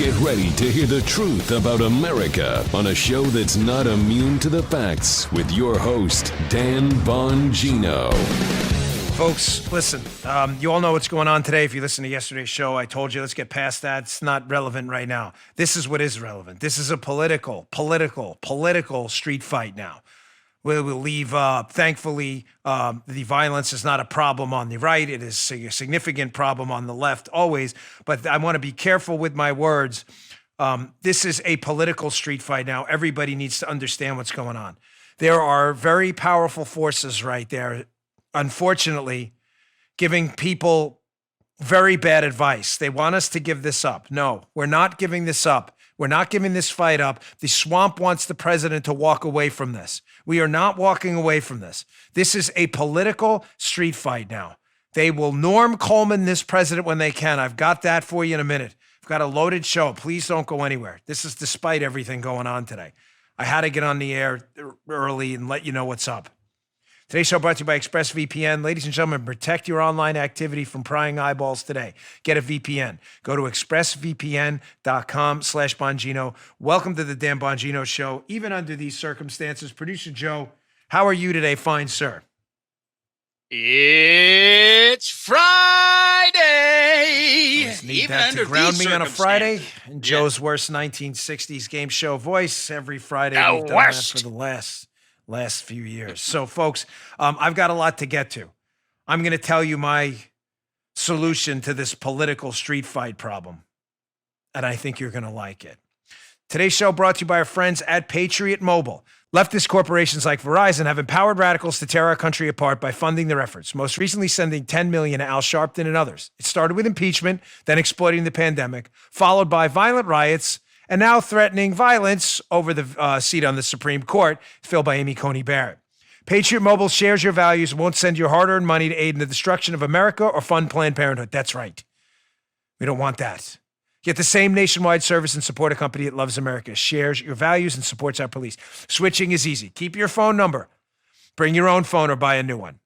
Get ready to hear the truth about America on a show that's not immune to the facts with your host, Dan Bongino. Folks, listen, you all know what's going on today. If you listen to yesterday's show, I told you let's get past that. It's not relevant right now. This is what is relevant. This is a political street fight now. We'll leave, thankfully, the violence is not a problem on the right. It is a significant problem on the left, always. But I want to be careful with my words. This is a political street fight now. Everybody needs to understand what's going on. There are very powerful forces right there, unfortunately, giving people very bad advice. They want us to give this up. No, we're not giving this up. We're not giving this fight up. The swamp wants the president to walk away from this. We are not walking away from this. This is a political street fight now. They will Norm Coleman this president when they can. I've got that for you in a minute. I've got a loaded show. Please don't go anywhere. This is despite everything going on today. I had to get on the air early and let you know what's up. Today's show brought to you by ExpressVPN. Ladies and gentlemen, protect your online activity from prying eyeballs today. Get a VPN. Go to expressvpn.com/Bongino. Welcome to the Dan Bongino Show. Even under these circumstances, Producer Joe, how are you today, fine sir? It's Friday. Just need that to ground me on a Friday. And Joe's worst 1960s game show voice every Friday. We've done that for the last few years. So, folks, I've got a lot to get to. I'm going to tell you my solution to this political street fight problem, and I think you're going to like it. Today's show brought to you by our friends at Patriot Mobile. Leftist corporations like Verizon have empowered radicals to tear our country apart by funding their efforts, most recently sending $10 million to Al Sharpton and others. It started with impeachment, then exploiting the pandemic, followed by violent riots, and now threatening violence over the seat on the Supreme Court, filled by Amy Coney Barrett. Patriot Mobile shares your values and won't send your hard-earned money to aid in the destruction of America or fund Planned Parenthood. That's right. We don't want that. Get the same nationwide service and support a company that loves America, shares your values, and supports our police. Switching is easy. Keep your phone number. Bring your own phone or buy a new one.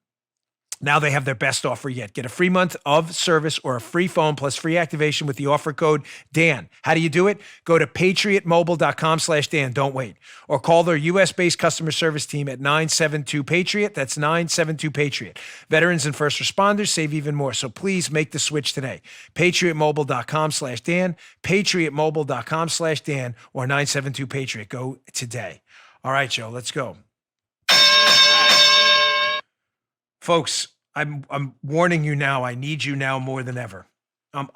Now they have their best offer yet. Get a free month of service or a free phone plus free activation with the offer code DAN. How do you do it? Go to patriotmobile.com/Dan. Don't wait. Or call their U.S.-based customer service team at 972-PATRIOT. That's 972-PATRIOT. Veterans and first responders save even more. So please make the switch today. patriotmobile.com/Dan. patriotmobile.com/Dan or 972-PATRIOT. Go today. All right, Joe, let's go. Folks, I'm warning you now. I need you now more than ever.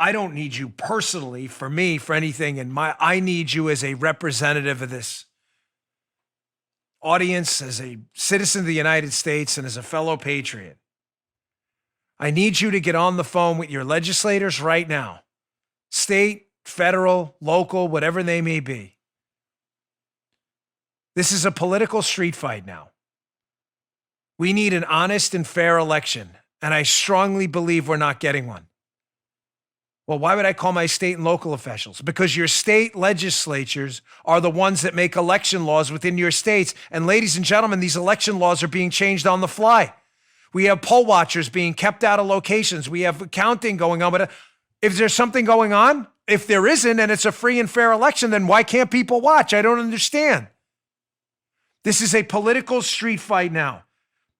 I don't need you personally for me, for anything. I need you as a representative of this audience, as a citizen of the United States, and as a fellow patriot. I need you to get on the phone with your legislators right now, state, federal, local, whatever they may be. This is a political street fight now. We need an honest and fair election, and I strongly believe we're not getting one. Well, why would I call my state and local officials? Because your state legislatures are the ones that make election laws within your states. And ladies and gentlemen, these election laws are being changed on the fly. We have poll watchers being kept out of locations. We have counting going on. But if there's something going on, if there isn't, and it's a free and fair election, then why can't people watch? I don't understand. This is a political street fight now.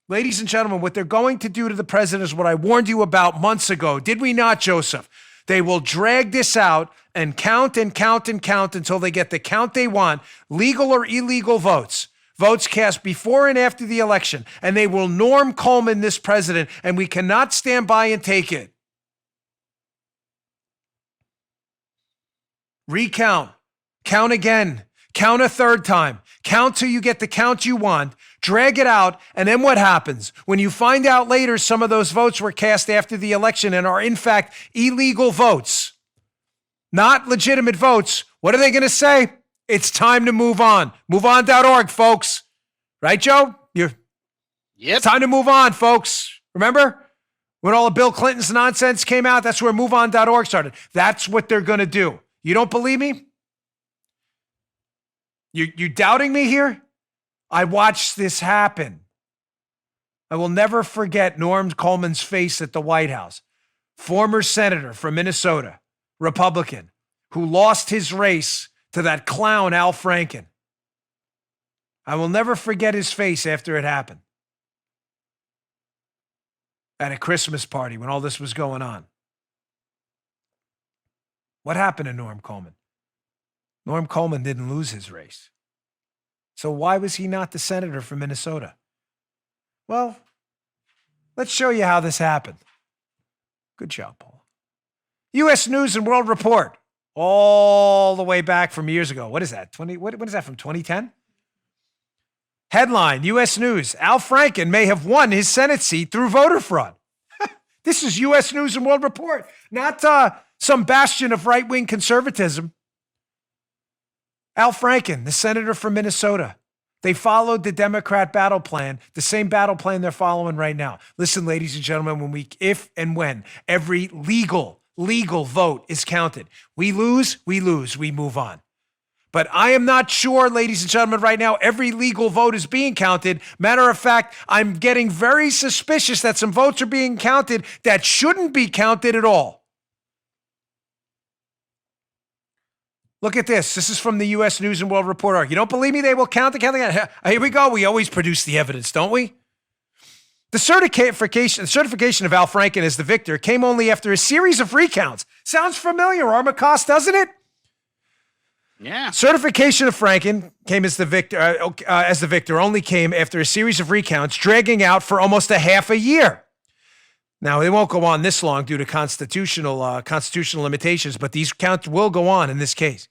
Ladies and gentlemen, what they're going to do to the president is what I warned you about months ago. Did we not, Joseph? They will drag this out and count and count and count until they get the count they want, legal or illegal votes cast before and after the election, and they will Norm Coleman this president, and we cannot stand by and take it. Recount. Count again. Count a third time. Count till you get the count you want. Drag it out. And then what happens? When you find out later some of those votes were cast after the election and are in fact illegal votes, not legitimate votes, what are they going to say? It's time to move on. MoveOn.org, folks. Right, Joe? Yep. It's time to move on, folks. Remember? When all of Bill Clinton's nonsense came out, that's where MoveOn.org started. That's what they're going to do. You don't believe me? You doubting me here? I watched this happen. I will never forget Norm Coleman's face at the White House. Former senator from Minnesota, Republican, who lost his race to that clown, Al Franken. I will never forget his face after it happened. At a Christmas party when all this was going on. What happened to Norm Coleman? Norm Coleman didn't lose his race. So why was he not the senator from Minnesota? Well, let's show you how this happened. Good job, Paul. U.S. News and World Report, all the way back from years ago. What is that? What is that, from 2010? Headline, U.S. News, Al Franken may have won his Senate seat through voter fraud. This is U.S. News and World Report, not some bastion of right-wing conservatism. Al Franken, the senator from Minnesota. They followed the Democrat battle plan, the same battle plan they're following right now. Listen, ladies and gentlemen, if and when every legal vote is counted, we lose, we move on. But I am not sure, ladies and gentlemen, right now, every legal vote is being counted. Matter of fact, I'm getting very suspicious that some votes are being counted that shouldn't be counted at all. Look at this. This is from the U.S. News and World Report. You don't believe me? They will count. Here we go. We always produce the evidence, don't we? The certification of Al Franken as the victor came only after a series of recounts. Sounds familiar, Armacost, doesn't it? Yeah. Certification of Franken came as the victor only came after a series of recounts dragging out for almost a half a year. Now, it won't go on this long due to constitutional limitations, but these counts will go on in this case.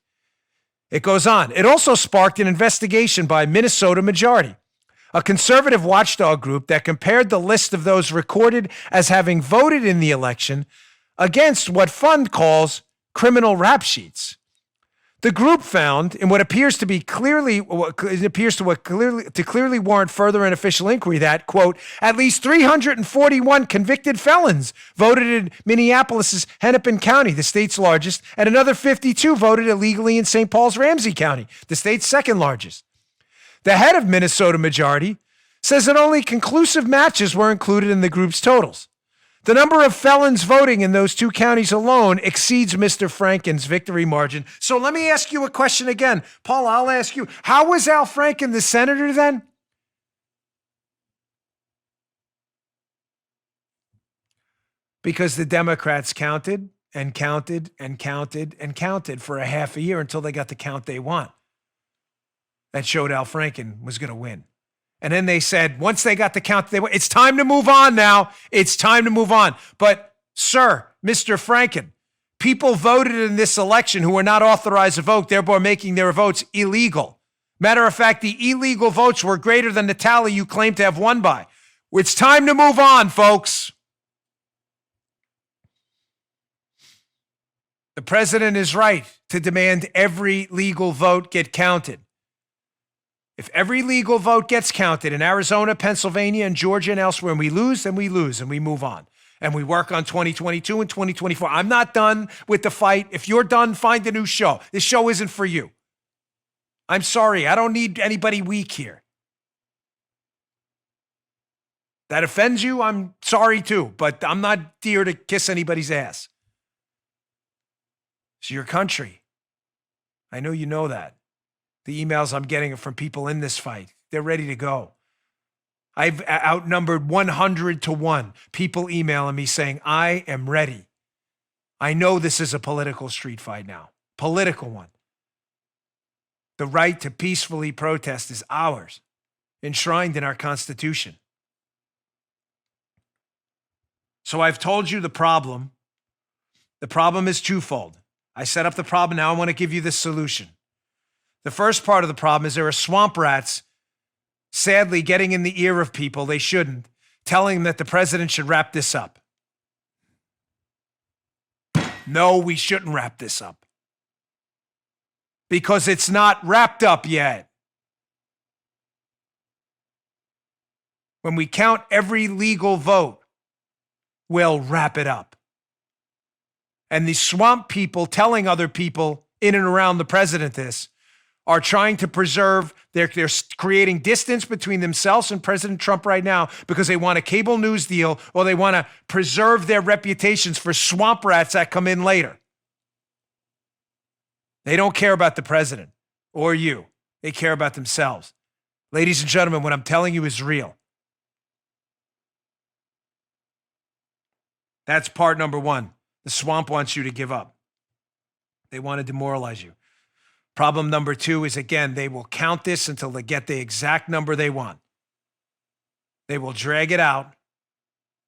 It goes on. It also sparked an investigation by Minnesota Majority, a conservative watchdog group that compared the list of those recorded as having voted in the election against what Fund calls criminal rap sheets. The group found, in what appears to clearly warrant further and official inquiry, that, quote, at least 341 convicted felons voted in Minneapolis' Hennepin County, the state's largest, and another 52 voted illegally in St. Paul's Ramsey County, the state's second largest. The head of Minnesota Majority says that only conclusive matches were included in the group's totals. The number of felons voting in those two counties alone exceeds Mr. Franken's victory margin. So let me ask you a question again. Paul, I'll ask you, how was Al Franken the senator then? Because the Democrats counted and counted and counted and counted for a half a year until they got the count they want. That showed Al Franken was going to win. And then they said, once they got the count, it's time to move on now. It's time to move on. But, sir, Mr. Franken, people voted in this election who were not authorized to vote, thereby making their votes illegal. Matter of fact, the illegal votes were greater than the tally you claim to have won by. It's time to move on, folks. The president is right to demand every legal vote get counted. If every legal vote gets counted in Arizona, Pennsylvania, and Georgia and elsewhere, and we lose, then we lose, and we move on. And we work on 2022 and 2024. I'm not done with the fight. If you're done, find a new show. This show isn't for you. I'm sorry. I don't need anybody weak here. That offends you? I'm sorry too, but I'm not here to kiss anybody's ass. It's your country. I know you know that. The emails I'm getting are from people in this fight. They're ready to go. I've outnumbered 100 to 1 people emailing me saying, I am ready. I know this is a political street fight now. Political one. The right to peacefully protest is ours, enshrined in our Constitution. So I've told you the problem. The problem is twofold. I set up the problem. Now I want to give you the solution. The first part of the problem is there are swamp rats, sadly, getting in the ear of people they shouldn't, telling them that the president should wrap this up. No, we shouldn't wrap this up. Because it's not wrapped up yet. When we count every legal vote, we'll wrap it up. And the swamp people telling other people in and around the president this are trying to preserve, they're creating distance between themselves and President Trump right now because they want a cable news deal or they want to preserve their reputations for swamp rats that come in later. They don't care about the president or you. They care about themselves. Ladies and gentlemen, what I'm telling you is real. That's part number one. The swamp wants you to give up. They want to demoralize you. Problem number two is, again, they will count this until they get the exact number they want. They will drag it out,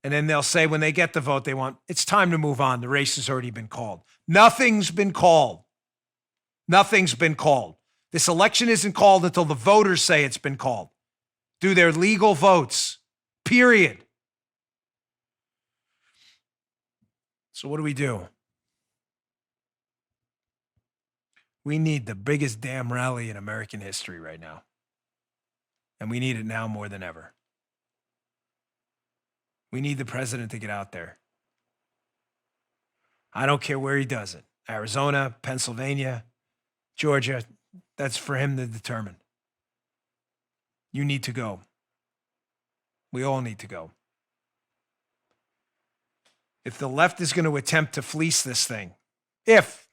and then they'll say when they get the vote they want, it's time to move on. The race has already been called. Nothing's been called. Nothing's been called. This election isn't called until the voters say it's been called. Do their legal votes, period. So what do we do? We need the biggest damn rally in American history right now. And we need it now more than ever. We need the president to get out there. I don't care where he does it. Arizona, Pennsylvania, Georgia, that's for him to determine. You need to go. We all need to go. If the left is going to attempt to fleece this thing, if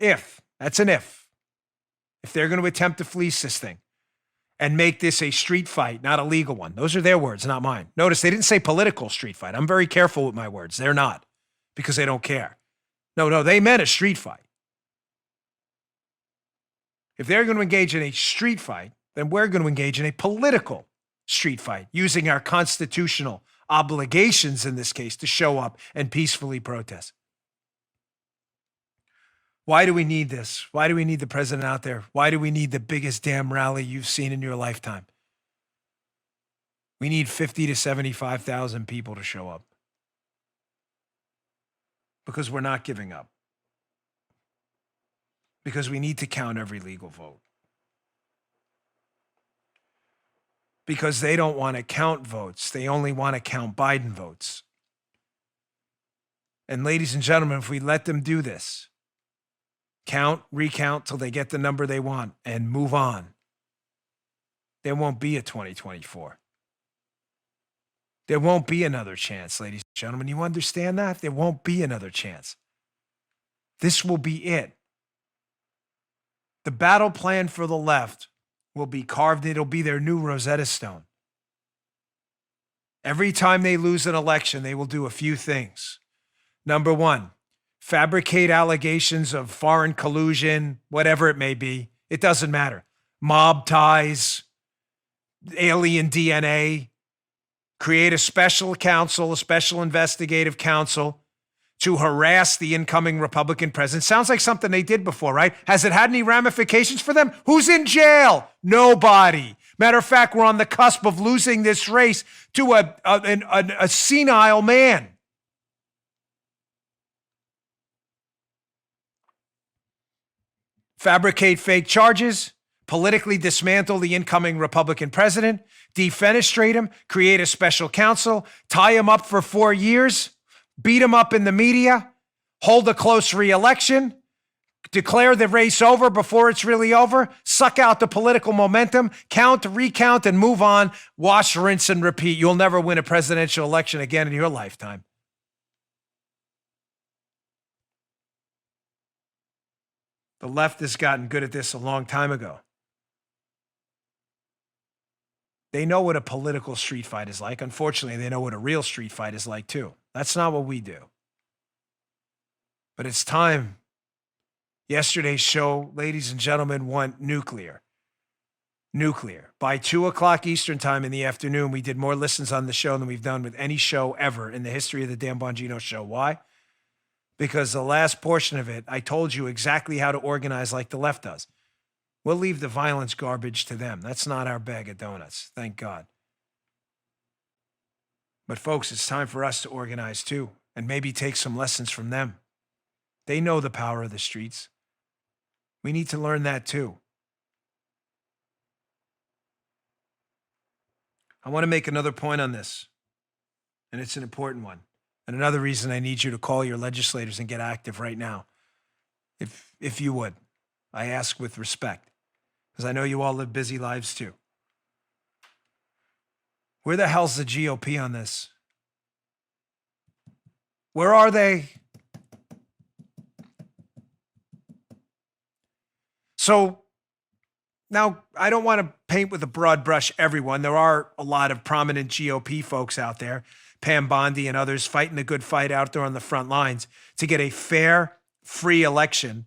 they're going to attempt to fleece this thing and make this a street fight, not a legal one. Those are their words, not mine. Notice they didn't say political street fight. I'm very careful with my words. They're not, because they don't care. No, they meant a street fight. If they're going to engage in a street fight, then we're going to engage in a political street fight, using our constitutional obligations in this case to show up and peacefully protest. Why do we need this? Why do we need the president out there? Why do we need the biggest damn rally you've seen in your lifetime? We need 50 to 75,000 people to show up. Because we're not giving up. Because we need to count every legal vote. Because they don't want to count votes. They only want to count Biden votes. And ladies and gentlemen, if we let them do this, count, recount till they get the number they want and move on, there won't be a 2024. There won't be another chance, ladies and gentlemen. You understand that? There won't be another chance. This will be it. The battle plan for the left will be carved. It'll be their new Rosetta Stone. Every time they lose an election, they will do a few things. Number one, fabricate allegations of foreign collusion, whatever it may be. It doesn't matter. Mob ties, alien DNA, create a special counsel, a special investigative counsel to harass the incoming Republican president. Sounds like something they did before, right? Has it had any ramifications for them? Who's in jail? Nobody. Matter of fact, we're on the cusp of losing this race to a senile man. Fabricate fake charges, politically dismantle the incoming Republican president, defenestrate him, create a special counsel, tie him up for 4 years, beat him up in the media, hold a close re-election, declare the race over before it's really over, suck out the political momentum, count, recount, and move on, wash, rinse, and repeat. You'll never win a presidential election again in your lifetime. The left has gotten good at this a long time ago. They know what a political street fight is like. Unfortunately, they know what a real street fight is like too. That's not what we do. But it's time. Yesterday's show, ladies and gentlemen, went nuclear. Nuclear. By 2:00 Eastern time in the afternoon, we did more listens on the show than we've done with any show ever in the history of the Dan Bongino show. Why? Because the last portion of it, I told you exactly how to organize like the left does. We'll leave the violence garbage to them. That's not our bag of donuts, thank God. But folks, it's time for us to organize too, and maybe take some lessons from them. They know the power of the streets. We need to learn that too. I want to make another point on this, and it's an important one. And another reason I need you to call your legislators and get active right now, if you would. I ask with respect, because I know you all live busy lives too. Where the hell's the GOP on this? Where are they? So now I don't want to paint with a broad brush everyone. There are a lot of prominent GOP folks out there, Pam Bondi and others, fighting the good fight out there on the front lines to get a fair, free election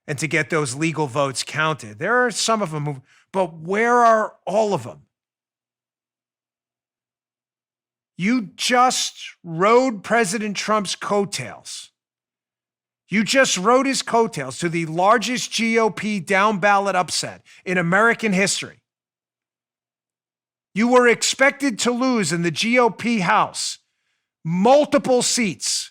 and to get those legal votes counted. There are some of them, but where are all of them? You just rode President Trump's coattails. You just rode his coattails to the largest GOP down ballot upset in American history. You were expected to lose in the GOP House multiple seats,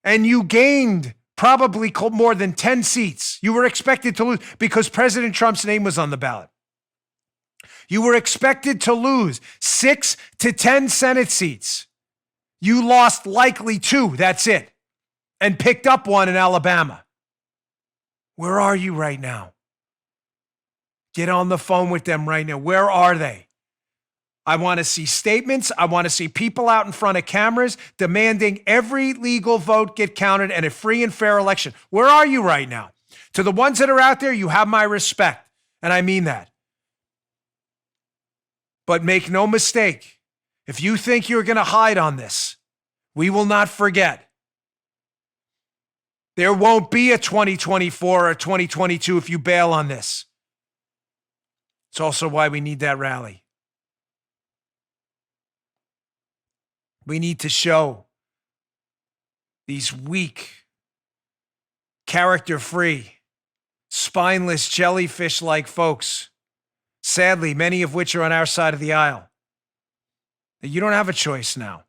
and you gained probably more than 10 seats. You were expected to lose because President Trump's name was on the ballot. You were expected to lose 6 to 10 Senate seats. You lost likely 2, that's it, and picked up 1 in Alabama. Where are you right now? Get on the phone with them right now. Where are they? I want to see statements. I want to see people out in front of cameras demanding every legal vote get counted and a free and fair election. Where are you right now? To the ones that are out there, you have my respect, and I mean that. But make no mistake, if you think you're going to hide on this, we will not forget. There won't be a 2024 or 2022 if you bail on this. It's also why we need that rally. We need to show these weak, character-free, spineless, jellyfish-like folks, sadly, many of which are on our side of the aisle, that you don't have a choice now.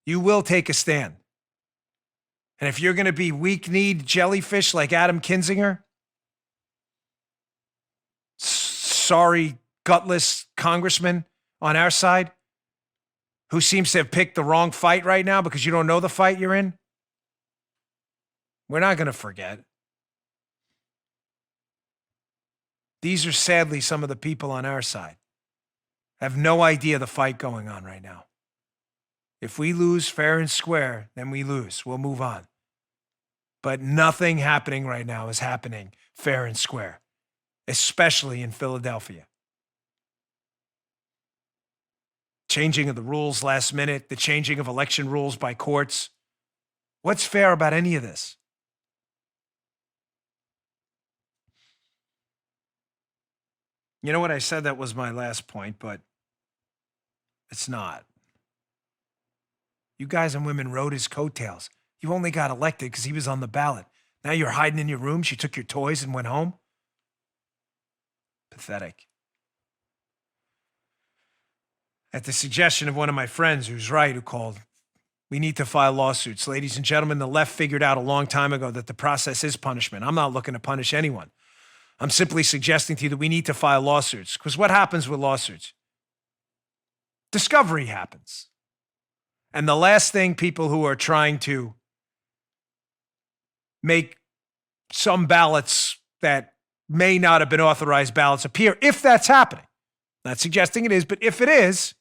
You will take a stand. And if you're going to be weak-kneed jellyfish like Adam Kinzinger, sorry, gutless congressman on our side, who seems to have picked the wrong fight right now because you don't know the fight you're in, we're not going to forget. These are sadly some of the people on our side. Have no idea the fight going on right now. If we lose fair and square, then we lose. We'll move on. But nothing happening right now is happening fair and square, especially in Philadelphia. Changing of the rules last minute, the changing of election rules by courts. What's fair about any of this? You know what? I said that was my last point, but it's not. You guys and women rode his coattails. You only got elected because he was on the ballot. Now you're hiding in your rooms. You took your toys and went home. Pathetic. At the suggestion of one of my friends who's right, who called, we need to file lawsuits. Ladies and gentlemen, the left figured out a long time ago that the process is punishment. I'm not looking to punish anyone. I'm simply suggesting to you that we need to file lawsuits. Because what happens with lawsuits? Discovery happens. And the last thing people who are trying to make some ballots that may not have been authorized ballots appear, if that's happening, not suggesting it is, but if it is,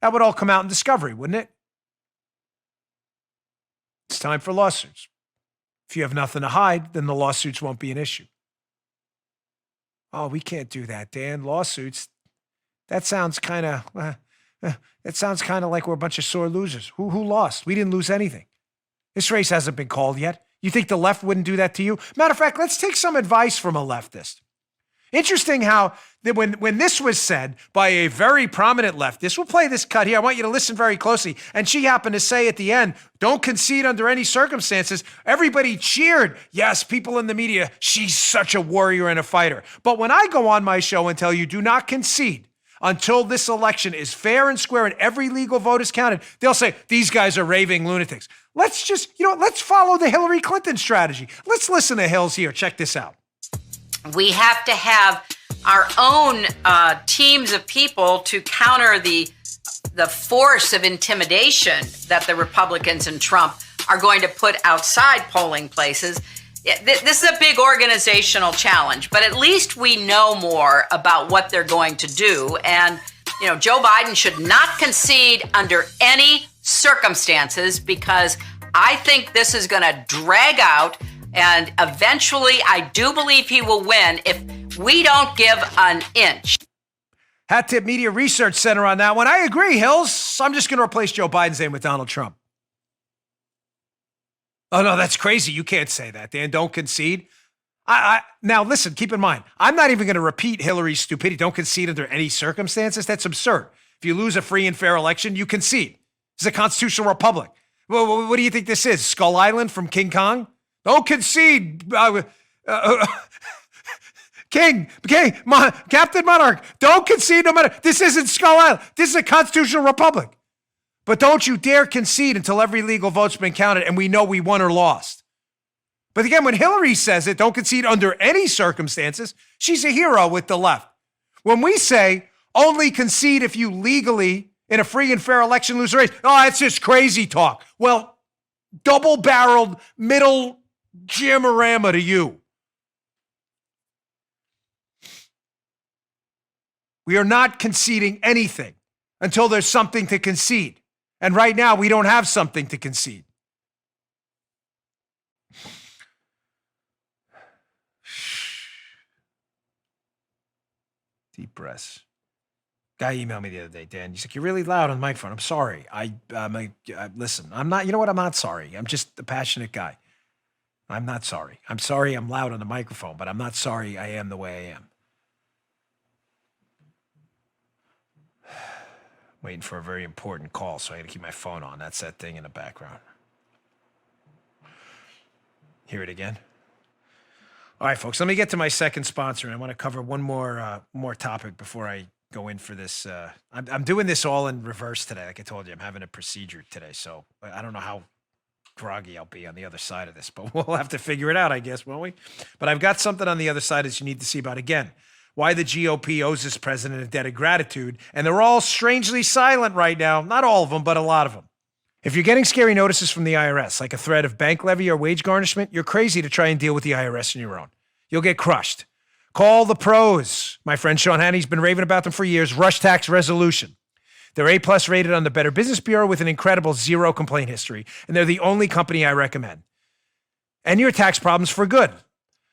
that would all come out in discovery, wouldn't it? It's time for lawsuits. If you have nothing to hide, then the lawsuits won't be an issue. Oh, we can't do that, Dan. Lawsuits, that sounds kind of like we're a bunch of sore losers. Who lost? We didn't lose anything. This race hasn't been called yet. You think the left wouldn't do that to you? Matter of fact, let's take some advice from a leftist. Interesting how when this was said by a very prominent leftist, we'll play this cut here. I want you to listen very closely. And she happened to say at the end, don't concede under any circumstances. Everybody cheered. Yes, people in the media, she's such a warrior and a fighter. But when I go on my show and tell you, do not concede until this election is fair and square and every legal vote is counted, they'll say, these guys are raving lunatics. Let's follow the Hillary Clinton strategy. Let's listen to Hills here. Check this out. We have to have our own teams of people to counter the force of intimidation that the Republicans and Trump are going to put outside polling places. This is a big organizational challenge, but at least we know more about what they're going to do. And, Joe Biden should not concede under any circumstances because I think this is going to drag out And eventually, I do believe he will win if we don't give an inch. Hat Tip Media Research Center on that one. I agree, Hills. I'm just going to replace Joe Biden's name with Donald Trump. Oh, no, that's crazy. You can't say that, Dan. Don't concede. Now, listen, keep in mind, I'm not even going to repeat Hillary's stupidity. Don't concede under any circumstances. That's absurd. If you lose a free and fair election, you concede. It's a constitutional republic. Well, what do you think this is? Skull Island from King Kong? Don't concede. Captain Monarch, don't concede no matter. This isn't Skull Island. This is a constitutional republic. But don't you dare concede until every legal vote's been counted and we know we won or lost. But again, when Hillary says it, don't concede under any circumstances, she's a hero with the left. When we say only concede if you legally, in a free and fair election, lose a race, oh, that's just crazy talk. Well, double-barreled middle jamorama to you. We are not conceding anything until there's something to concede. And right now, we don't have something to concede. Deep breaths. Guy emailed me the other day, Dan. He's like, you're really loud on the microphone. I'm sorry. Listen, I'm not, you know what? I'm not sorry. I'm just a passionate guy. I'm not sorry. I'm sorry I'm loud on the microphone, but I'm not sorry I am the way I am. Waiting for a very important call, so I got to keep my phone on. That's that thing in the background. Hear it again? All right, folks, let me get to my second sponsor, and I want to cover one more topic before I go in for this. I'm doing this all in reverse today. Like I told you, I'm having a procedure today, so I don't know how groggy I'll be on the other side of this, but we'll have to figure it out, I guess, won't we? But I've got something on the other side that you need to see about. Again, why the GOP owes this president a debt of gratitude, and they're all strangely silent right now. Not all of them, but a lot of them. If you're getting scary notices from the IRS, like a threat of bank levy or wage garnishment, you're crazy to try and deal with the IRS on your own. You'll get crushed. Call the pros. My friend Sean Hannity's been raving about them for years. Rush Tax Resolution. They're A+ rated on the Better Business Bureau with an incredible zero complaint history, and they're the only company I recommend. And your tax problems for good.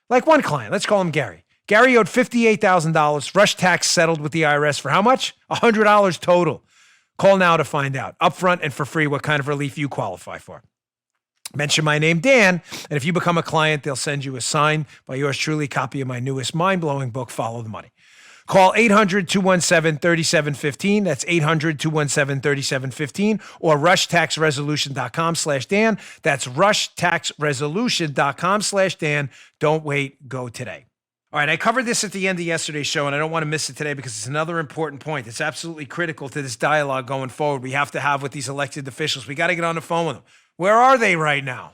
Like one client, let's call him Gary. Gary owed $58,000. Rush Tax settled with the IRS for how much? $100 total. Call now to find out, upfront and for free, what kind of relief you qualify for. Mention my name, Dan, and if you become a client, they'll send you a signed by yours truly copy of my newest mind-blowing book, Follow the Money. Call 800-217-3715. That's 800-217-3715 or rushtaxresolution.com/Dan. That's rushtaxresolution.com/Dan. Don't wait. Go today. All right, I covered this at the end of yesterday's show, and I don't want to miss it today because it's another important point. It's absolutely critical to this dialogue going forward we have to have with these elected officials. We got to get on the phone with them. Where are they right now?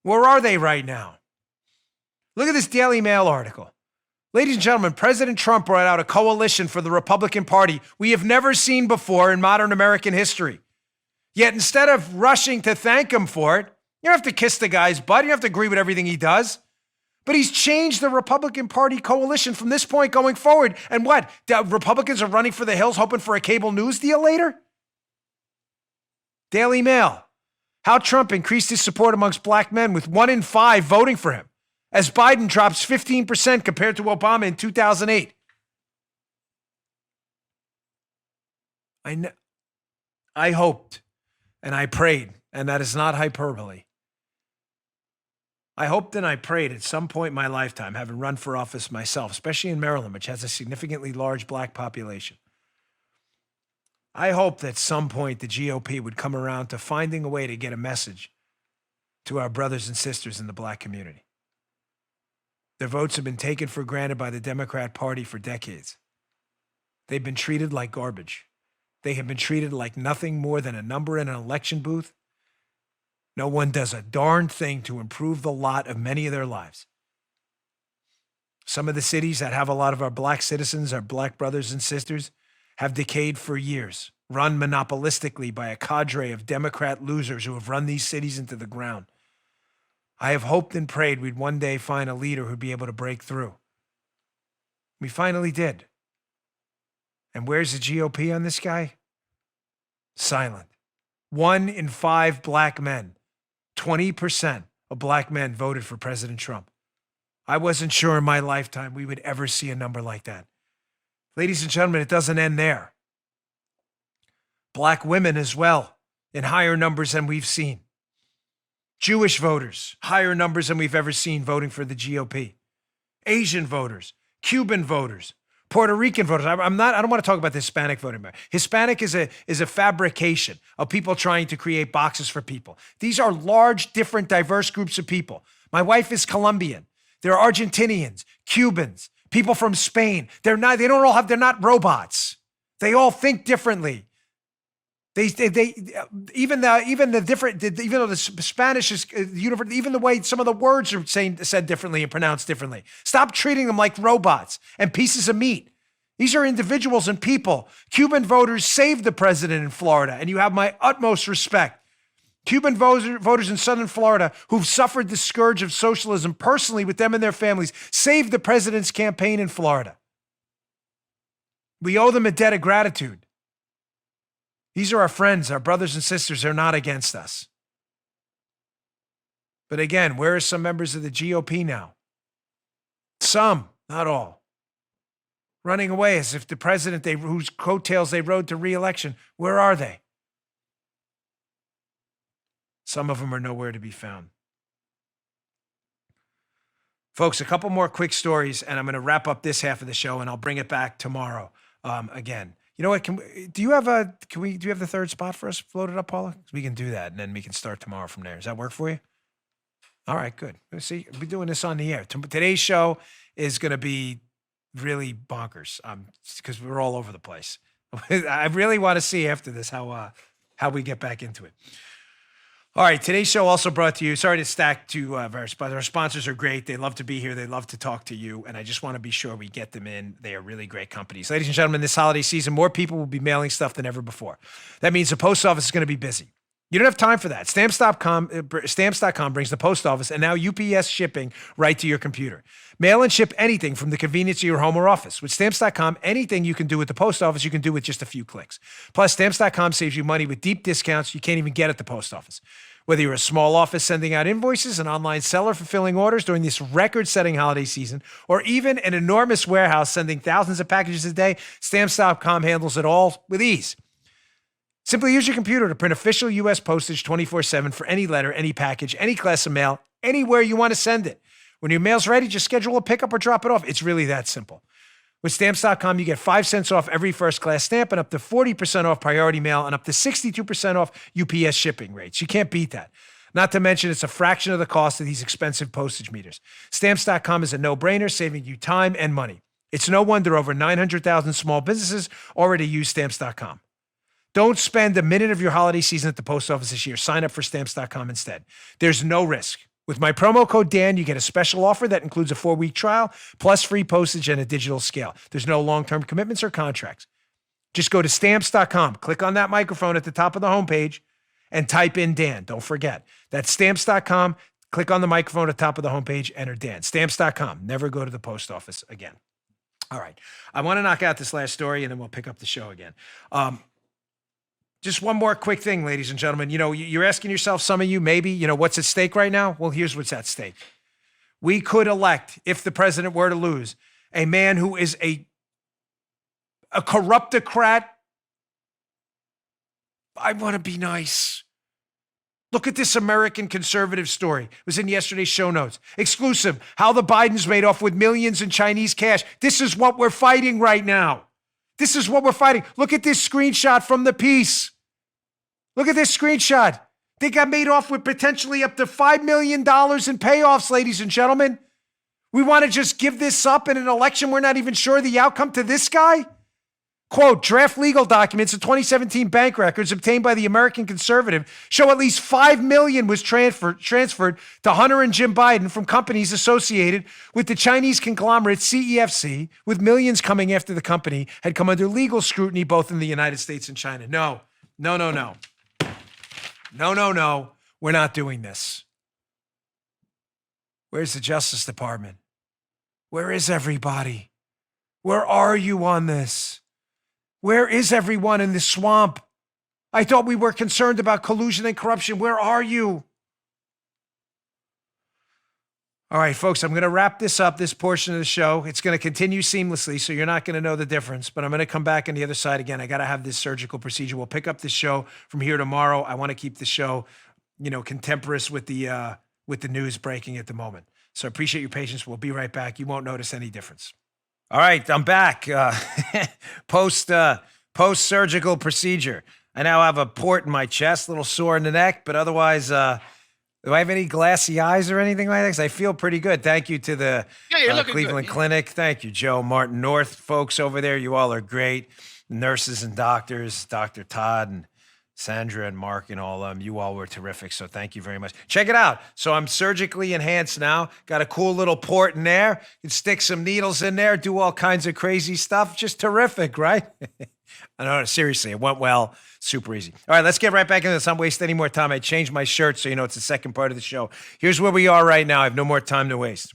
Where are they right now? Look at this Daily Mail article. Ladies and gentlemen, President Trump brought out a coalition for the Republican Party we have never seen before in modern American history. Yet instead of rushing to thank him for it, you don't have to kiss the guy's butt. You don't have to agree with everything he does. But he's changed the Republican Party coalition from this point going forward. And what? The Republicans are running for the hills hoping for a cable news deal later? Daily Mail. How Trump increased his support amongst black men with 1 in 5 voting for him as Biden drops 15% compared to Obama in 2008. I hoped and I prayed, and that is not hyperbole. I hoped and I prayed at some point in my lifetime, having run for office myself, especially in Maryland, which has a significantly large black population. I hoped at some point the GOP would come around to finding a way to get a message to our brothers and sisters in the black community. Their votes have been taken for granted by the Democrat Party for decades. They've been treated like garbage. They have been treated like nothing more than a number in an election booth. No one does a darn thing to improve the lot of many of their lives. Some of the cities that have a lot of our black citizens, our black brothers and sisters, have decayed for years, run monopolistically by a cadre of Democrat losers who have run these cities into the ground. I have hoped and prayed we'd one day find a leader who'd be able to break through. We finally did. And where's the GOP on this guy? Silent. 1 in 5 black men, 20% of black men voted for President Trump. I wasn't sure in my lifetime we would ever see a number like that. Ladies and gentlemen, it doesn't end there. Black women as well, in higher numbers than we've seen. Jewish voters, higher numbers than we've ever seen voting for the GOP. Asian voters, Cuban voters, Puerto Rican voters. I don't want to talk about the Hispanic voting. Hispanic is a fabrication of people trying to create boxes for people. These are large, different, diverse groups of people. My wife is Colombian. There are Argentinians, Cubans, people from Spain. They're not robots. They all think differently. Even though the Spanish is universal, even the way some of the words are said differently and pronounced differently. Stop treating them like robots and pieces of meat. These are individuals and people. Cuban voters saved the president in Florida, and you have my utmost respect. Cuban voters in southern Florida who've suffered the scourge of socialism personally with them and their families saved the president's campaign in Florida. We owe them a debt of gratitude. These are our friends, our brothers and sisters. They're not against us. But again, where are some members of the GOP now? Some, not all. Running away as if the president whose coattails they rode to re-election, where are they? Some of them are nowhere to be found. Folks, a couple more quick stories, and I'm going to wrap up this half of the show, and I'll bring it back tomorrow again. You know what? Do you have the third spot for us floated up, Paula? We can do that, and then we can start tomorrow from there. Does that work for you? All right, good. See, we're doing this on the air. Today's show is going to be really bonkers because we're all over the place. I really want to see after this how we get back into it. All right, today's show also brought to you, sorry to stack two but our sponsors are great. They love to be here. They love to talk to you, and I just want to be sure we get them in. They are really great companies. Ladies and gentlemen, this holiday season, more people will be mailing stuff than ever before. That means the post office is going to be busy. You don't have time for that. Stamps.com brings the post office and now UPS shipping right to your computer. Mail and ship anything from the convenience of your home or office. With Stamps.com, anything you can do with the post office, you can do with just a few clicks. Plus, Stamps.com saves you money with deep discounts you can't even get at the post office. Whether you're a small office sending out invoices, an online seller fulfilling orders during this record-setting holiday season, or even an enormous warehouse sending thousands of packages a day, Stamps.com handles it all with ease. Simply use your computer to print official U.S. postage 24/7 for any letter, any package, any class of mail, anywhere you want to send it. When your mail's ready, just schedule a pickup or drop it off. It's really that simple. With Stamps.com, you get 5 cents off every first-class stamp and up to 40% off priority mail and up to 62% off UPS shipping rates. You can't beat that. Not to mention, it's a fraction of the cost of these expensive postage meters. Stamps.com is a no-brainer, saving you time and money. It's no wonder over 900,000 small businesses already use Stamps.com. Don't spend a minute of your holiday season at the post office this year. Sign up for Stamps.com instead. There's no risk. With my promo code Dan, you get a special offer that includes a 4-week trial, plus free postage and a digital scale. There's no long-term commitments or contracts. Just go to Stamps.com, click on that microphone at the top of the homepage, and type in Dan. Don't forget. That's Stamps.com. Click on the microphone at the top of the homepage, enter Dan. Stamps.com. Never go to the post office again. All right. I want to knock out this last story, and then we'll pick up the show again. Just one more quick thing, ladies and gentlemen. You know, you're asking yourself, some of you, maybe, what's at stake right now? Well, here's what's at stake. We could elect, if the president were to lose, a man who is a corruptocrat. I want to be nice. Look at this American conservative story. It was in yesterday's show notes. Exclusive, how the Bidens made off with millions in Chinese cash. This is what we're fighting right now. This is what we're fighting. Look at this screenshot from the piece. Look at this screenshot. They got made off with potentially up to $5 million in payoffs, ladies and gentlemen. We want to just give this up in an election we're not even sure the outcome to this guy? Quote, draft legal documents of 2017 bank records obtained by the American Conservative show at least $5 million was transferred to Hunter and Jim Biden from companies associated with the Chinese conglomerate CEFC, with millions coming after the company had come under legal scrutiny both in the United States and China. No. We're not doing this. Where's the Justice Department? Where is everybody? Where are you on this? Where is everyone in this swamp? I thought we were concerned about collusion and corruption. Where are you? All right, folks, I'm going to wrap this up, this portion of the show. It's going to continue seamlessly, so you're not going to know the difference, but I'm going to come back on the other side again. I got to have this surgical procedure. We'll pick up the show from here tomorrow. I want to keep the show, contemporaneous with the news breaking at the moment. So I appreciate your patience. We'll be right back. You won't notice any difference. All right, I'm back. Post-surgical procedure. I now have a port in my chest, a little sore in the neck, but otherwise, do I have any glassy eyes or anything like that? 'Cause I feel pretty good. Thank you to the Cleveland Clinic. Thank you, Joe, Martin North, folks over there. You all are great. Nurses and doctors, Dr. Todd and Sandra and Mark and all of them. You all were terrific, so thank you very much. Check it out. So I'm surgically enhanced now. Got a cool little port in there. You can stick some needles in there, do all kinds of crazy stuff. Just terrific, right? I know, seriously, it went well. Super easy. All right, let's get right back into this. I'm wasting any more time. I changed my shirt, so it's the second part of the show. Here's where we are right now. I have no more time to waste.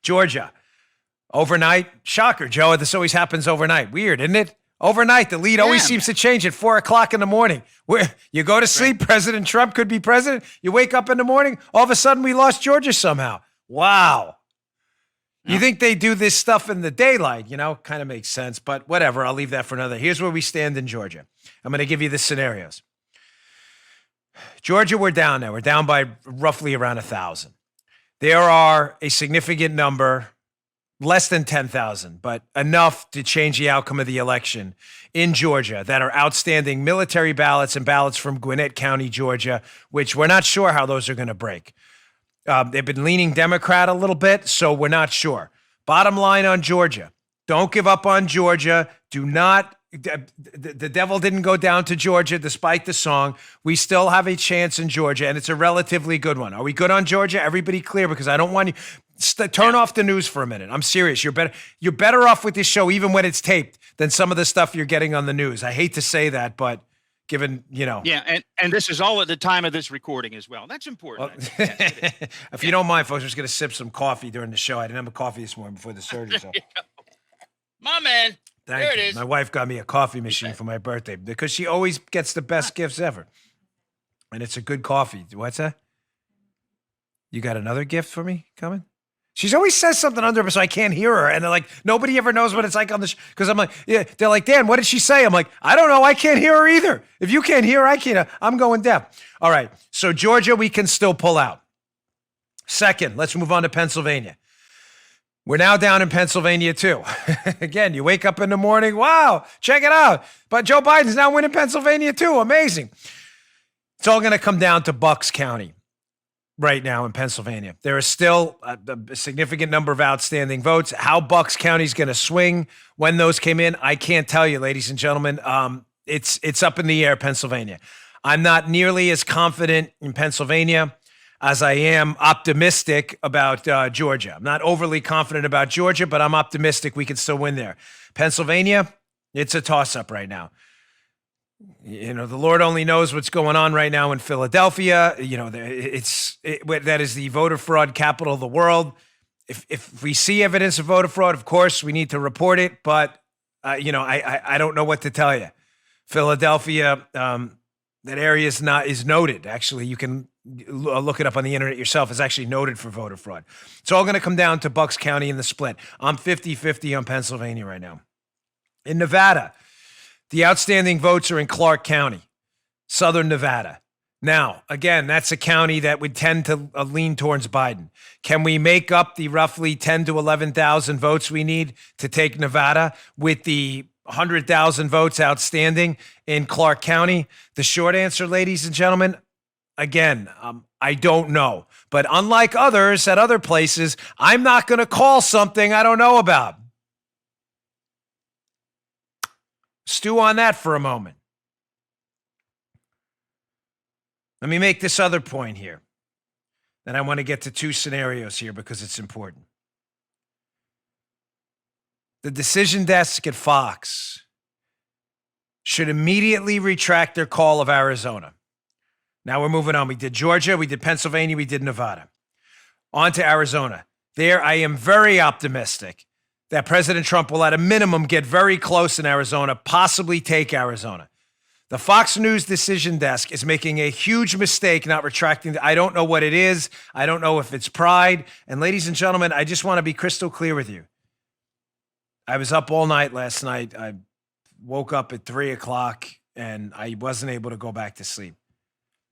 Georgia, overnight. Shocker, Joe. This always happens overnight. Weird, isn't it? Overnight, the lead always seems to change at 4 o'clock in the morning. You go to sleep, President Trump could be president. You wake up in the morning, all of a sudden we lost Georgia somehow. Wow. You think they do this stuff in the daylight, kind of makes sense, but whatever. I'll leave that for another. Here's where we stand in Georgia. I'm going to give you the scenarios. Georgia, we're down now. We're down by roughly around 1,000. There are a significant number, less than 10,000, but enough to change the outcome of the election in Georgia that are outstanding military ballots and ballots from Gwinnett County, Georgia, which we're not sure how those are going to break. They've been leaning Democrat a little bit, so we're not sure. Bottom line on Georgia, don't give up on Georgia. Do not, the devil didn't go down to Georgia despite the song. We still have a chance in Georgia, and it's a relatively good one. Are we good on Georgia? Everybody clear? Because I don't want you, turn off the news for a minute. I'm serious. You're better off with this show, even when it's taped, than some of the stuff you're getting on the news. I hate to say that, but given, Yeah, and this is all at the time of this recording as well. That's important. Well, yes, if you don't mind, folks, I'm just going to sip some coffee during the show. I didn't have a coffee this morning before the surgery. So. My man. Thank there you. it is. My wife got me a coffee machine for my birthday because she always gets the best gifts ever. And it's a good coffee. What's that? You got another gift for me coming? She always says something under her so I can't hear her. And they're like, nobody ever knows what it's like on the show. Because I'm like, yeah, they're like, Dan, what did she say? I'm like, I don't know. I can't hear her either. If you can't hear her, I can't. I'm going deaf. All right. So Georgia, we can still pull out. Second, let's move on to Pennsylvania. We're now down in Pennsylvania too. Again, you wake up in the morning. Wow, check it out. But Joe Biden's now winning Pennsylvania too. Amazing. It's all going to come down to Bucks County. Right now in Pennsylvania, there is still a significant number of outstanding votes. How Bucks County is going to swing when those came in, I can't tell you, ladies and gentlemen. It's up in the air, Pennsylvania. I'm not nearly as confident in Pennsylvania as I am optimistic about Georgia. I'm not overly confident about Georgia, but I'm optimistic we can still win there. Pennsylvania, it's a toss-up right now. The Lord only knows what's going on right now in Philadelphia. That is the voter fraud capital of the world. If we see evidence of voter fraud, of course, we need to report it. But, I don't know what to tell you. Philadelphia, that area is noted. Actually, you can look it up on the internet yourself. It's actually noted for voter fraud. It's all going to come down to Bucks County in the split. I'm 50-50 on Pennsylvania right now. In Nevada, the outstanding votes are in Clark County, Southern Nevada. Now, again, that's a county that would tend to lean towards Biden. Can we make up the roughly 10 to 11,000 votes we need to take Nevada with the 100,000 votes outstanding in Clark County? The short answer, ladies and gentlemen, again, I don't know. But unlike others at other places, I'm not going to call something I don't know about. Stew on that for a moment. Let me make this other point here. Then I want to get to two scenarios here because it's important. The decision desk at Fox should immediately retract their call of Arizona. Now we're moving on. We did Georgia, we did Pennsylvania, we did Nevada. On to Arizona. There, I am very optimistic that President Trump will at a minimum get very close in Arizona, possibly take Arizona. The Fox News decision desk is making a huge mistake not retracting. I don't know what it is. I don't know if it's pride. And ladies and gentlemen, I just want to be crystal clear with you. I was up all night last night. I woke up at 3:00 and I wasn't able to go back to sleep.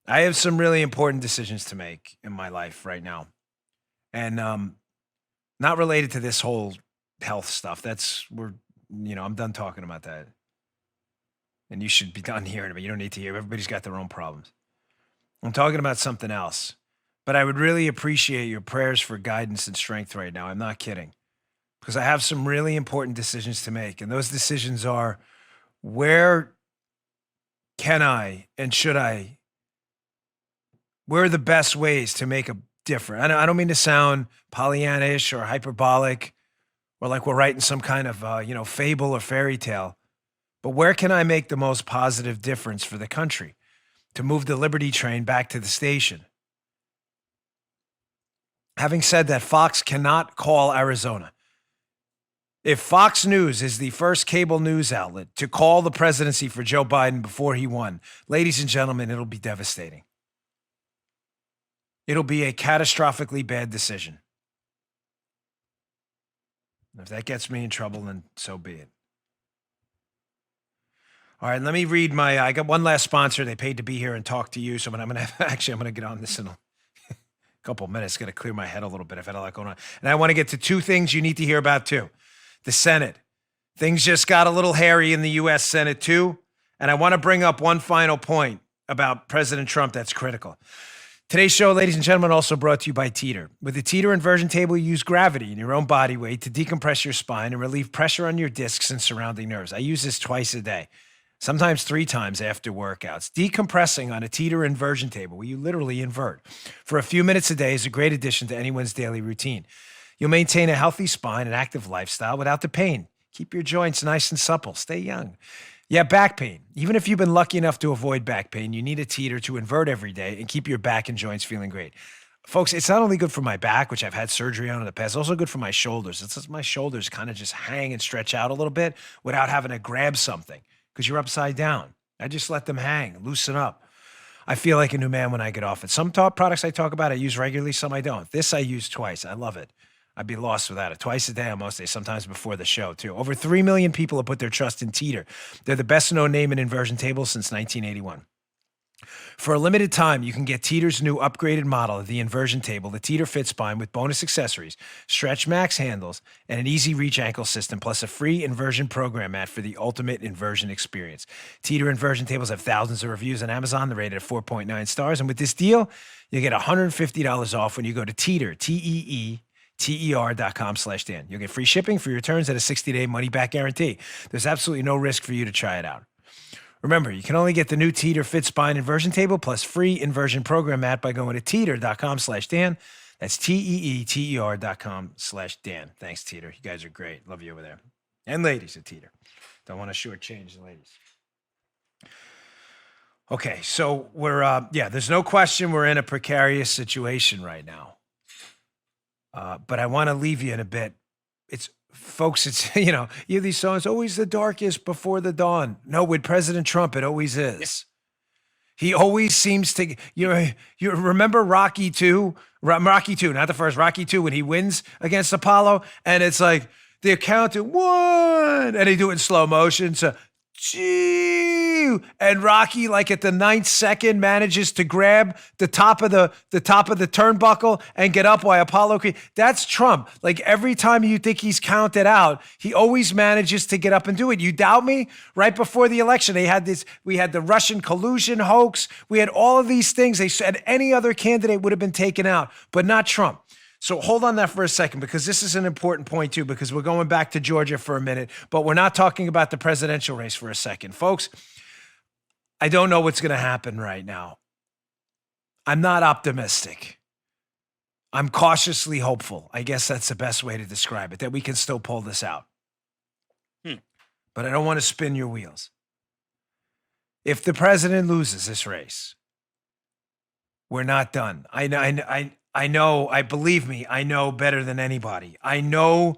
I have some really important decisions to make in my life right now. And not related to this whole health stuff. I'm done talking about that. And you should be done hearing about it. You don't need to hear. Everybody's got their own problems. I'm talking about something else. But I would really appreciate your prayers for guidance and strength right now. I'm not kidding. Because I have some really important decisions to make. And those decisions are, where can I and should I, where are the best ways to make a difference? I don't mean to sound Pollyanna-ish or hyperbolic or like we're writing some kind of, fable or fairy tale. But where can I make the most positive difference for the country to move the Liberty train back to the station? Having said that, Fox cannot call Arizona. If Fox News is the first cable news outlet to call the presidency for Joe Biden before he won, ladies and gentlemen, it'll be devastating. It'll be a catastrophically bad decision. If that gets me in trouble, then so be it. All right, let me read I got one last sponsor. They paid to be here and talk to you. So I'm going to get on this in a couple of minutes. Got to clear my head a little bit. I've had a lot going on. And I want to get to two things you need to hear about too. The Senate. Things just got a little hairy in the U.S. Senate too. And I want to bring up one final point about President Trump that's critical. Today's show, ladies and gentlemen, also brought to you by Teeter. With the Teeter inversion table, you use gravity in your own body weight to decompress your spine and relieve pressure on your discs and surrounding nerves. I use this twice a day, sometimes 3 times after workouts. Decompressing on a Teeter inversion table, where you literally invert, for a few minutes a day is a great addition to anyone's daily routine. You'll maintain a healthy spine and active lifestyle without the pain. Keep your joints nice and supple. Stay young. Yeah, back pain. Even if you've been lucky enough to avoid back pain, you need a Teeter to invert every day and keep your back and joints feeling great. Folks, it's not only good for my back, which I've had surgery on in the past, it's also good for my shoulders. It's just my shoulders kind of just hang and stretch out a little bit without having to grab something because you're upside down. I just let them hang, loosen up. I feel like a new man when I get off it. Some products I talk about I use regularly, some I don't. This I use twice. I love it. I'd be lost without it. Twice a day on most days, sometimes before the show, too. Over 3 million people have put their trust in Teeter. They're the best-known name in inversion tables since 1981. For a limited time, you can get Teeter's new upgraded model of the inversion table, the Teeter Fit Spine, with bonus accessories, Stretch Max handles, and an easy reach ankle system, plus a free inversion program mat for the ultimate inversion experience. Teeter inversion tables have thousands of reviews on Amazon. They're rated at 4.9 stars. And with this deal, you get $150 off when you go to Teeter, TEETER.com/Dan. You'll get free shipping for your returns and a 60-day money-back guarantee. There's absolutely no risk for you to try it out. Remember, you can only get the new Teeter Fit Spine inversion table plus free inversion program mat by going to Teeter.com/Dan. That's TEETER.com/Dan. Thanks, Teeter. You guys are great. Love you over there. And ladies at Teeter. Don't want to shortchange the ladies. Okay, so there's no question we're in a precarious situation right now. But I want to leave you in a bit. It's you have these songs, always the darkest before the dawn. No, with President Trump, it always is. He always seems to, you remember Rocky 2? Rocky 2, not the first, Rocky 2, when he wins against Apollo, and it's like, the count to 1, and they do it in slow motion. So, and Rocky, like at the 9th second, manages to grab the top of the turnbuckle and get up while Apollo. That's Trump. Like every time you think he's counted out, he always manages to get up and do it. You doubt me? Right before the election, we had the Russian collusion hoax. We had all of these things. They said any other candidate would have been taken out, but not Trump. So hold on that for a second, because this is an important point too, because we're going back to Georgia for a minute, but we're not talking about the presidential race for a second. Folks, I don't know what's going to happen right now. I'm not optimistic. I'm cautiously hopeful. I guess that's the best way to describe it, that we can still pull this out. But I don't want to spin your wheels. If the president loses this race, we're not done. Believe me, I know better than anybody. I know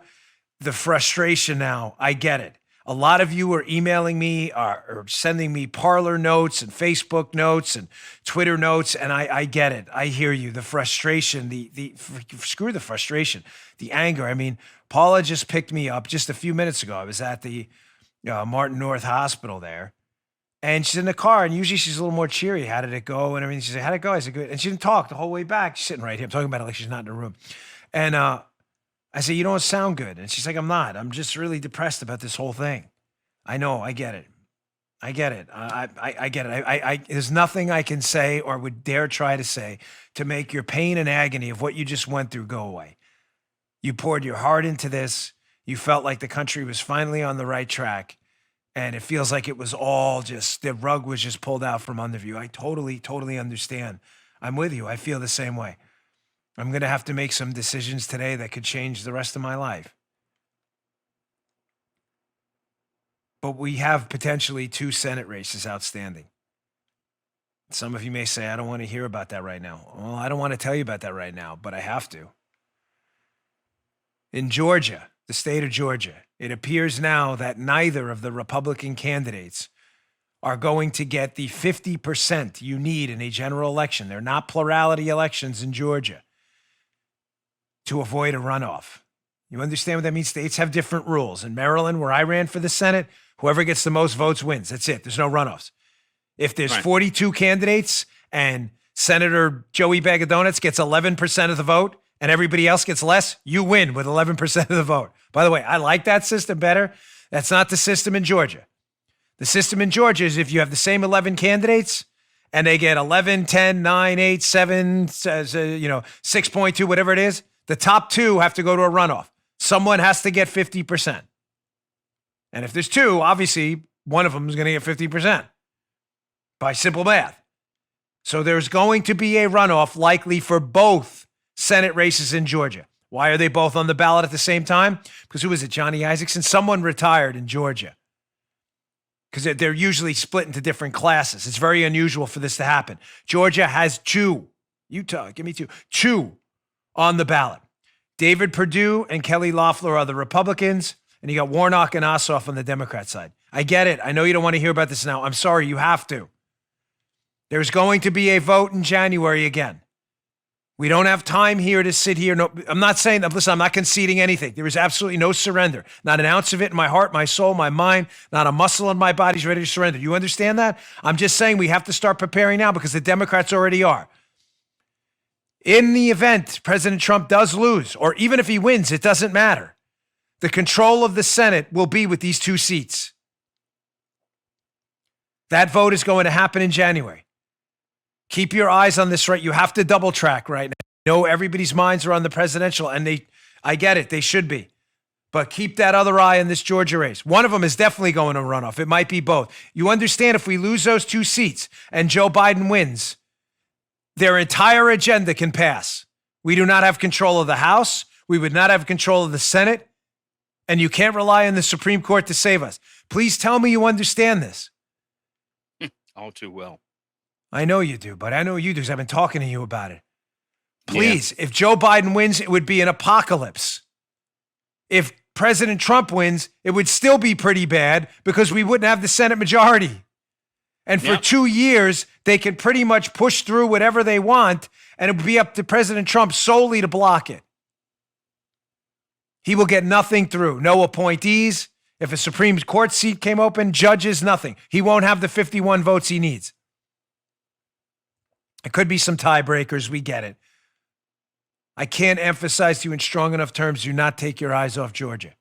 the frustration now. I get it. A lot of you are emailing me or sending me Parler notes and Facebook notes and Twitter notes, and I get it. I hear you. The frustration, screw the frustration, the anger. I mean, Paula just picked me up just a few minutes ago. I was at the Martin North Hospital there, and she's in the car, and usually she's a little more cheery. How did it go? And everything. She said, how'd it go? I said, good. And she didn't talk the whole way back. She's sitting right here. I'm talking about it like she's not in the room. And I said, you don't sound good. And she's like, I'm not. I'm just really depressed about this whole thing. I know. I get it. I get it. I get it. There's nothing I can say or would dare try to say to make your pain and agony of what you just went through go away. You poured your heart into this. You felt like the country was finally on the right track. And it feels like it was all just, the rug was just pulled out from under you. I totally understand. I'm with you. I feel the same way. I'm going to have to make some decisions today that could change the rest of my life. But we have potentially 2 Senate races outstanding. Some of you may say, I don't want to hear about that right now. Well, I don't want to tell you about that right now, but I have to. In Georgia, the state of Georgia, it appears now that neither of the Republican candidates are going to get the 50% you need in a general election. They're not plurality elections in Georgia to avoid a runoff. You understand what that means? States have different rules. In Maryland, where I ran for the Senate, whoever gets the most votes wins. That's it. There's no runoffs. If there's 42 candidates and Senator Joey Bag of Donuts gets 11% of the vote and everybody else gets less, you win with 11% of the vote. By the way, I like that system better. That's not the system in Georgia. The system in Georgia is if you have the same 11 candidates and they get 11, 10, 9, 8, 7, 6.2, whatever it is, the top 2 have to go to a runoff. Someone has to get 50%. And if there's 2, obviously one of them is going to get 50% by simple math. So there's going to be a runoff likely for both Senate races in Georgia. Why are they both on the ballot at the same time? Because who was it, Johnny Isaacson? Someone retired in Georgia. Because they're usually split into different classes. It's very unusual for this to happen. Georgia has 2. Utah, give me 2. 2 on the ballot. David Perdue and Kelly Loeffler are the Republicans, and you got Warnock and Ossoff on the Democrat side. I get it. I know you don't want to hear about this now. I'm sorry, you have to. There's going to be a vote in January again. We don't have time here to sit here. No, I'm not saying that. Listen, I'm not conceding anything. There is absolutely no surrender. Not an ounce of it in my heart, my soul, my mind, not a muscle in my body is ready to surrender. You understand that? I'm just saying we have to start preparing now because the Democrats already are. In the event President Trump does lose, or even if he wins, it doesn't matter. The control of the Senate will be with these 2 seats. That vote is going to happen in January. Keep your eyes on this, right? You have to double track right now. I know everybody's minds are on the presidential, and I get it, they should be. But keep that other eye on this Georgia race. One of them is definitely going to runoff. It might be both. You understand if we lose those 2 seats and Joe Biden wins, their entire agenda can pass. We do not have control of the House. We would not have control of the Senate. And you can't rely on the Supreme Court to save us. Please tell me you understand this. All too well. I know you do, but I know you do because I've been talking to you about it. Please, if Joe Biden wins, it would be an apocalypse. If President Trump wins, it would still be pretty bad because we wouldn't have the Senate majority. And for 2 years, they can pretty much push through whatever they want, and it would be up to President Trump solely to block it. He will get nothing through. No appointees. If a Supreme Court seat came open, judges, nothing. He won't have the 51 votes he needs. It could be some tiebreakers. We get it. I can't emphasize to you in strong enough terms, do not take your eyes off Georgia.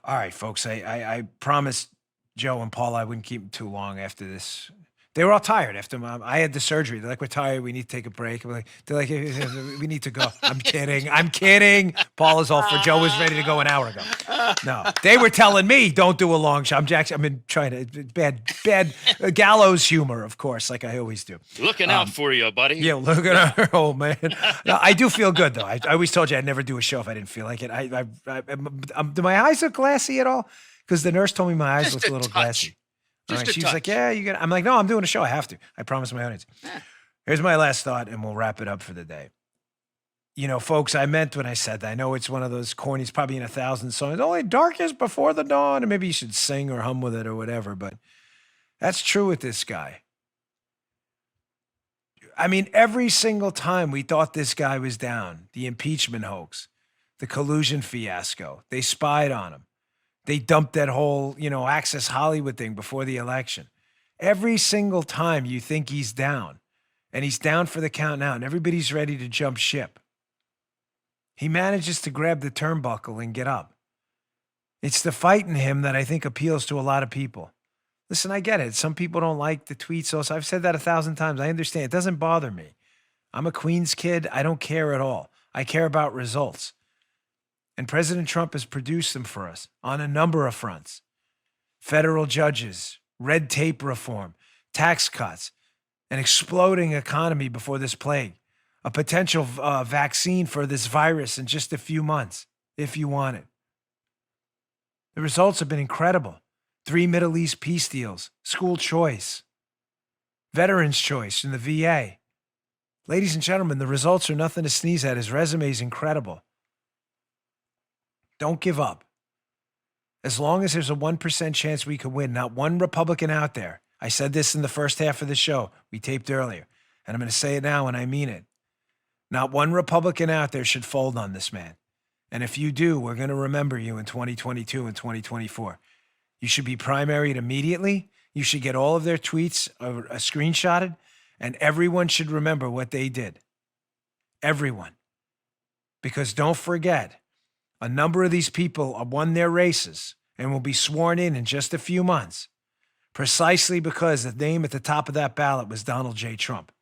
All right, folks, I promised Joe and Paul I wouldn't keep them too long after this. They were all tired after I had the surgery. They're like, we're tired. We need to take a break. They're like, we need to go. I'm kidding. Paul is all for Joe was ready to go an hour ago. No, they were telling me don't do a long shot. I've been trying to bad gallows humor, of course, like I always do. Looking out for you, buddy. Yeah, look at her, old man. No, I do feel good though. I always told you I'd never do a show if I didn't feel like it. Do my eyes look glassy at all? Because the nurse told me my eyes looked a little glassy. All right, she was like, yeah, you got. I'm like, no, I'm doing a show. I have to. I promise my audience. Here's my last thought, and we'll wrap it up for the day. folks, I meant when I said that. I know it's one of those corny, it's probably in 1,000 songs. Only darkest before the dawn. And maybe you should sing or hum with it or whatever. But that's true with this guy. I mean, every single time we thought this guy was down, the impeachment hoax, the collusion fiasco, they spied on him. They dumped that whole, Access Hollywood thing before the election. Every single time you think he's down, and he's down for the count now, and everybody's ready to jump ship, he manages to grab the turnbuckle and get up. It's the fight in him that I think appeals to a lot of people. Listen, I get it. Some people don't like the tweets. Also, I've said that 1,000 times. I understand. It doesn't bother me. I'm a Queens kid. I don't care at all. I care about results. And President Trump has produced them for us on a number of fronts. Federal judges, red tape reform, tax cuts, an exploding economy before this plague, a potential vaccine for this virus in just a few months, if you want it. The results have been incredible. 3 Middle East peace deals, school choice, veterans choice in the VA. Ladies and gentlemen, the results are nothing to sneeze at. His resume is incredible. Don't give up. As long as there's a 1% chance we could win, not one Republican out there. I said this in the first half of the show we taped earlier, and I'm going to say it now, and I mean it. Not one Republican out there should fold on this man. And if you do, we're going to remember you in 2022 and 2024. You should be primaried immediately. You should get all of their tweets screenshotted, and everyone should remember what they did. Everyone. Because don't forget, a number of these people have won their races and will be sworn in just a few months, precisely because the name at the top of that ballot was Donald J. Trump.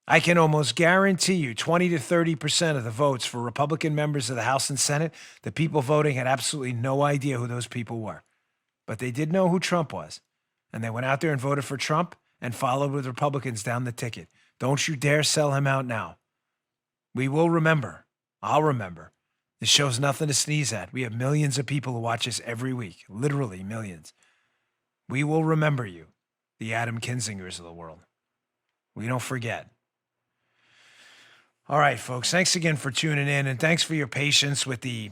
I can almost guarantee you 20 to 30% of the votes for Republican members of the House and Senate, the people voting had absolutely no idea who those people were. But they did know who Trump was. And they went out there and voted for Trump and followed with Republicans down the ticket. Don't you dare sell him out now. We will remember. I'll remember. This show's nothing to sneeze at. We have millions of people who watch us every week. Literally millions. We will remember you, the Adam Kinzingers of the world. We don't forget. All right, folks, thanks again for tuning in, and thanks for your patience with the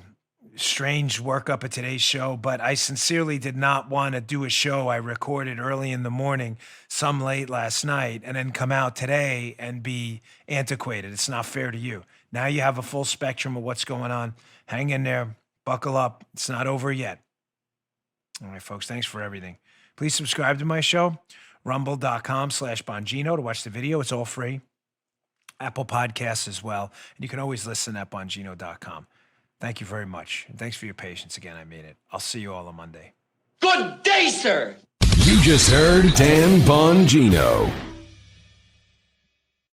strange workup of today's show, but I sincerely did not want to do a show I recorded early in the morning, some late last night, and then come out today and be antiquated. It's not fair to you. Now you have a full spectrum of what's going on. Hang in there. Buckle up. It's not over yet. All right, folks, thanks for everything. Please subscribe to my show, rumble.com/Bongino to watch the video. It's all free. Apple Podcasts as well. And you can always listen at Bongino.com. Thank you very much. And thanks for your patience again. I mean it. I'll see you all on Monday. Good day, sir. You just heard Dan Bongino.